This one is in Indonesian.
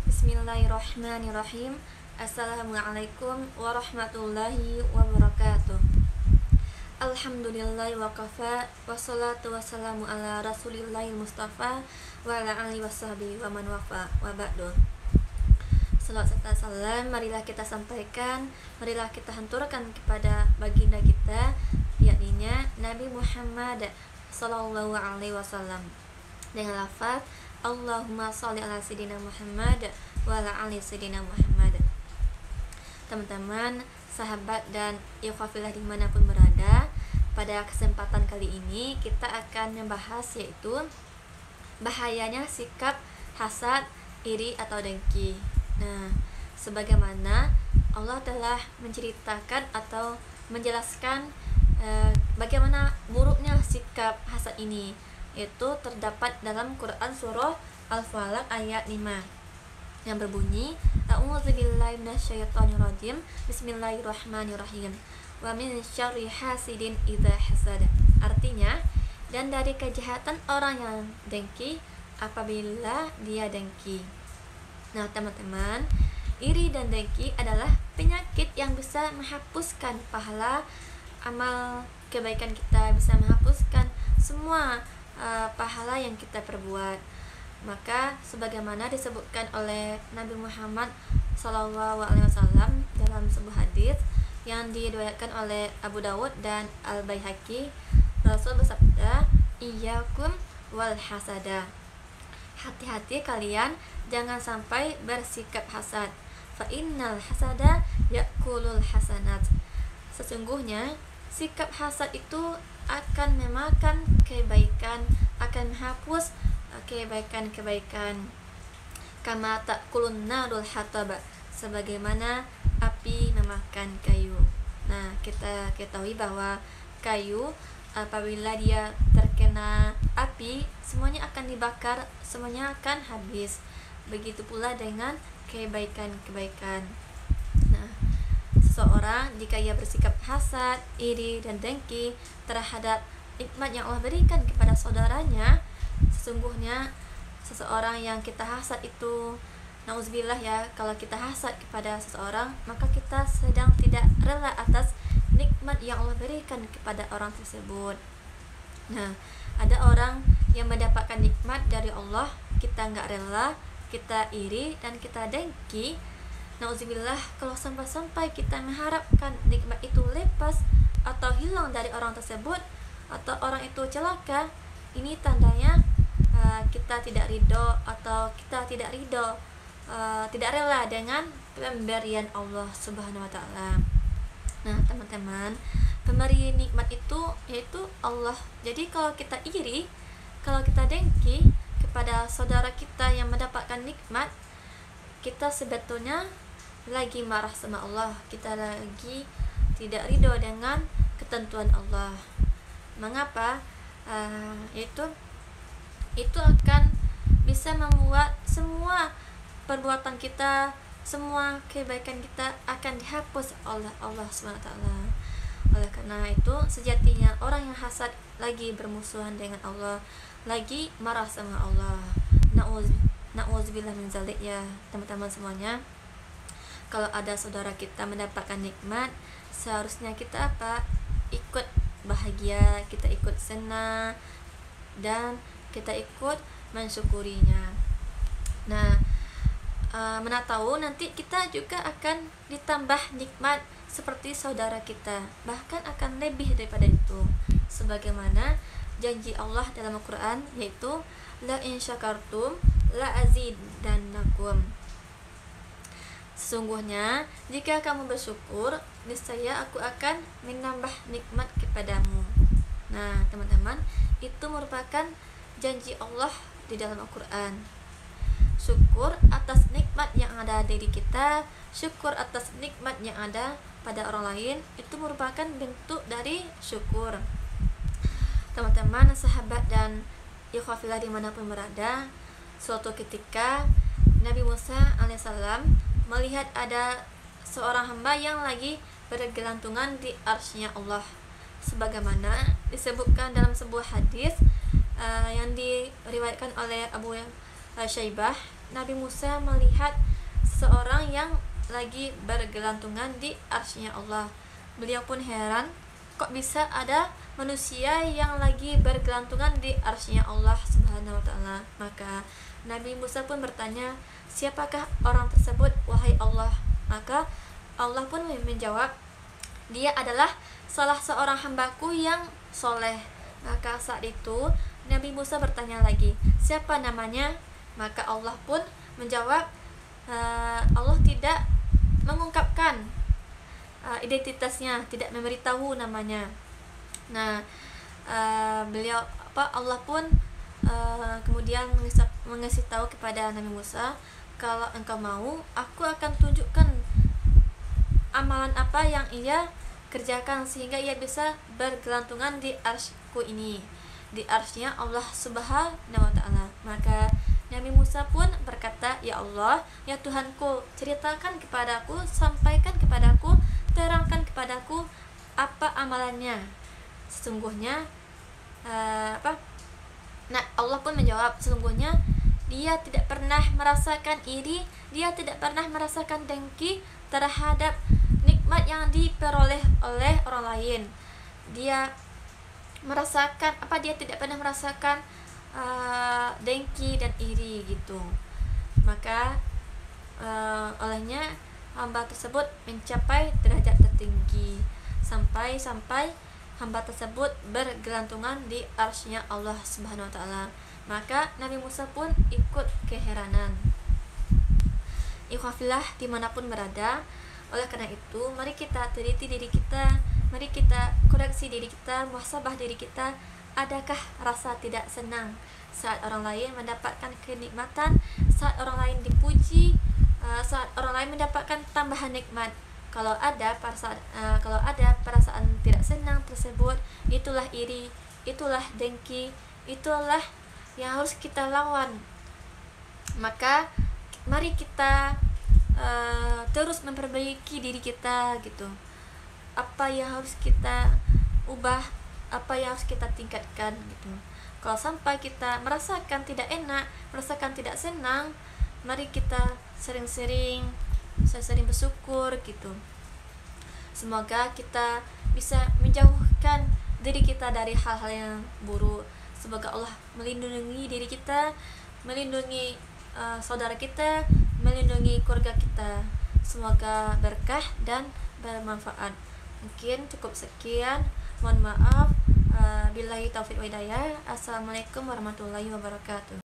Bismillahirrahmanirrahim. Assalamualaikum warahmatullahi wabarakatuh. Alhamdulillahi wa kafa, wassalatu wassalamu ala rasulillahi mustafa wa ala alihi washabihi wa man wafa wa ba'du. Salawat serta salam marilah kita sampaikan, marilah kita hanturkan kepada baginda kita, yakni Nabi Muhammad sallallahu alaihi wasallam, dengan lafaz Allahumma sholli ala sayyidina Muhammad wa ala ali sayyidina Muhammad. Teman-teman, sahabat dan ikhwafillah dimanapun berada, pada kesempatan kali ini kita akan membahas yaitu bahayanya sikap hasad, iri atau dengki. Nah, sebagaimana Allah telah menceritakan atau menjelaskan bagaimana buruknya sikap hasad ini, yaitu terdapat dalam Quran surah Al-Falaq ayat 5 yang berbunyi A'udzubillahi minasyaitonirrajim, Bismillahirrahmanirrahim, wa min syarri hasidin idza hasad. Artinya, dan dari kejahatan orang yang dengki apabila dia dengki. Nah, teman-teman, iri dan dengki adalah penyakit yang bisa menghapuskan pahala amal kebaikan kita, bisa menghapuskan semua pahala yang kita perbuat. Maka sebagaimana disebutkan oleh Nabi Muhammad SAW dalam sebuah hadis yang diriwayatkan oleh Abu Dawud dan Al-Baihaqi, Rasul bersabda, "Iyyakum wal hasada." Hati-hati kalian jangan sampai bersikap hasad. Fa innal hasada yakulul hasanat. Sesungguhnya sikap hasad itu akan memakan kebaikan, akan menghapus kebaikan-kebaikan. Kama ta'kulun narul hataba, sebagaimana api memakan kayu. Nah, kita ketahui bahwa kayu apabila dia terkena api, semuanya akan dibakar, semuanya akan habis. Begitu pula dengan kebaikan-kebaikan. Nah, seseorang jika ia bersikap hasad, iri dan dengki terhadap nikmat yang Allah berikan kepada saudaranya, sesungguhnya seseorang yang kita hasad itu, nauzubillah ya, kalau kita hasad kepada seseorang, maka kita sedang tidak rela atas nikmat yang Allah berikan kepada orang tersebut. Nah, ada orang yang mendapatkan nikmat dari Allah, kita nggak rela, kita iri dan kita dengki. Nauzubillah, kalau sampai kita mengharapkan nikmat itu lepas atau hilang dari orang tersebut, atau orang itu celaka, ini tandanya kita tidak ridho atau kita tidak rela dengan pemberian Allah Subhanahu wa taala. Nah, teman-teman, pemberi nikmat itu yaitu Allah. Jadi kalau kita iri, kalau kita dengki kepada saudara kita yang mendapatkan nikmat, kita sebetulnya lagi marah sama Allah, kita lagi tidak ridho dengan ketentuan Allah. Mengapa? Itu akan bisa membuat semua perbuatan kita, semua kebaikan kita akan dihapus oleh Allah SWT. Oleh karena itu, sejatinya orang yang hasad lagi bermusuhan dengan Allah, lagi marah sama Allah. Na'udzubillah min zalik ya, teman-teman semuanya. Kalau ada saudara kita mendapatkan nikmat, seharusnya kita ikut bahagia, kita ikut senang, dan kita ikut mensyukurinya. Nah, mana tahu nanti kita juga akan ditambah nikmat seperti saudara kita, bahkan akan lebih daripada itu, sebagaimana janji Allah dalam Al-Quran, yaitu la in syakartum la azidannakum. Sesungguhnya jika kamu bersyukur, niscaya aku akan menambah nikmat kepadamu. Nah, teman-teman, itu merupakan janji Allah di dalam Al-Quran. Syukur atas nikmat yang ada di diri kita, syukur atas nikmat yang ada pada orang lain, itu merupakan bentuk dari syukur. Teman-teman, sahabat dan ikhwafillah dimanapun berada, suatu ketika Nabi Musa alaihissalam melihat ada seorang hamba yang lagi bergelantungan di arsy-Nya Allah, sebagaimana disebutkan dalam sebuah hadis yang diriwayatkan oleh Abu Syaibah Nabi Musa melihat seorang yang lagi bergelantungan di arsy-Nya Allah. Beliau pun heran, kok bisa ada manusia yang lagi bergelantungan di arsy-Nya Allah Subhanahu wa taala. Maka Nabi Musa pun bertanya, siapakah orang tersebut wahai Allah? Maka Allah pun menjawab, dia adalah salah seorang hambaku yang soleh. Maka saat itu Nabi Musa bertanya lagi, siapa namanya? Maka Allah pun menjawab, Allah tidak mengungkapkan identitasnya, tidak memberitahu namanya. Nah, Allah pun kemudian mengasih tahu kepada Nabi Musa, kalau engkau mau, aku akan tunjukkan amalan apa yang ia kerjakan sehingga ia bisa bergelantungan di arsy-Ku ini, di arsy-Nya Allah Subhanahu wa taala. Maka Nabi Musa pun berkata, ya Allah, ya Tuhanku, ceritakan kepadaku, sampaikan kepadaku, terangkan kepadaku apa amalannya. Sesungguhnya Nah, Allah pun menjawab, sesungguhnya dia tidak pernah merasakan iri, dia tidak pernah merasakan dengki terhadap nikmat yang diperoleh oleh orang lain. Dia tidak pernah merasakan dengki dan iri gitu. Maka olehnya hamba tersebut mencapai derajat tertinggi sampai hamba tersebut bergelantungan di arsy-Nya Allah Subhanahu wa taala. Maka Nabi Musa pun ikut keheranan. Ikhwafillah dimanapun berada, oleh karena itu mari kita teliti diri kita, mari kita koreksi diri kita, muhasabah diri kita. Adakah rasa tidak senang saat orang lain mendapatkan kenikmatan, saat orang lain dipuji, saat orang lain mendapatkan tambahan nikmat? Kalau ada perasaan tidak senang tersebut, itulah iri, itulah dengki, itulah yang harus kita lawan. Maka mari kita terus memperbaiki diri kita gitu. Apa yang harus kita ubah, apa yang harus kita tingkatkan gitu. Kalau sampai kita merasakan tidak enak, merasakan tidak senang, mari kita sering-sering bersyukur gitu. Semoga kita bisa menjauhkan diri kita dari hal-hal yang buruk. Semoga Allah melindungi diri kita, melindungi saudara kita, melindungi keluarga kita. Semoga berkah dan bermanfaat. Mungkin cukup sekian. Mohon maaf. Billahi taufiq wa hidayah. Assalamualaikum warahmatullahi wabarakatuh.